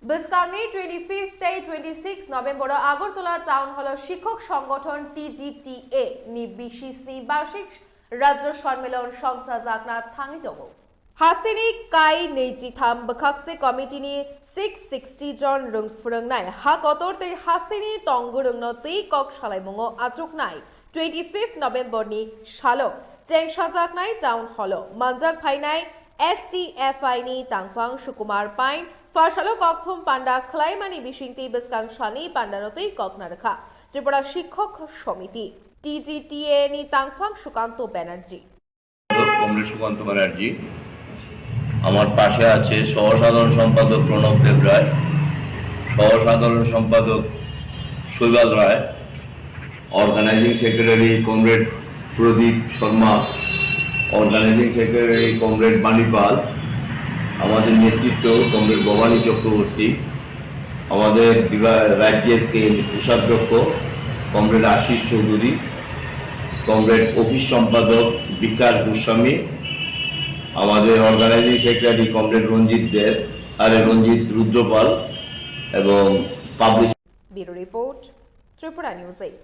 বেসকাংনি 25-26 November Agartala town hall শিক্ষক সংগঠন TGTA নি 20নি বার্ষিক রাজ্য সম্মেলন songchajakna thangwi tongo हास्तिनी काई नैजिथाम बखाक्से कमिटिनि 660 जन रोंफोरोंनाय हा कतरते हास्तिनी तंगुरोंनो तै कक salaimung आचुकनाय 25 नभेम्बरनि सालो songchajakna टाउन हल मानजाक फाइनाय STFI नि तांगफां सुकुमार पाइन फाशालो ककथम पांडा खलाइमानि बिशिंगति बेसकां शानि पांडानोतै ककना रखा त्रिपुरा शिक्षक समिति TGTA नि तांगफां सुकांत बैनार्जी কমরেড সুকান্ত ব্যানার্জি আমার পাশে আছে সহসাধারণ সম্পাদক প্রণব দেব রায়, সহসাধারণ সম্পাদক Saibal Roy, organising secretary comrade Pradip Sharma, organising secretary comrade Banipal, আমাদের নেতৃত্ব কমরেড ভবানী চক্রবর্তী, আমাদের রাজ্যের কোষাধ্যক্ষ comrade Ashis Chowdhury, comrade office সম্পাদক বিকাশ গোস্বামী, আমাদের organising secretary comrade Ranjit Rudrapal এবং public. Bureau report Tripura news 8।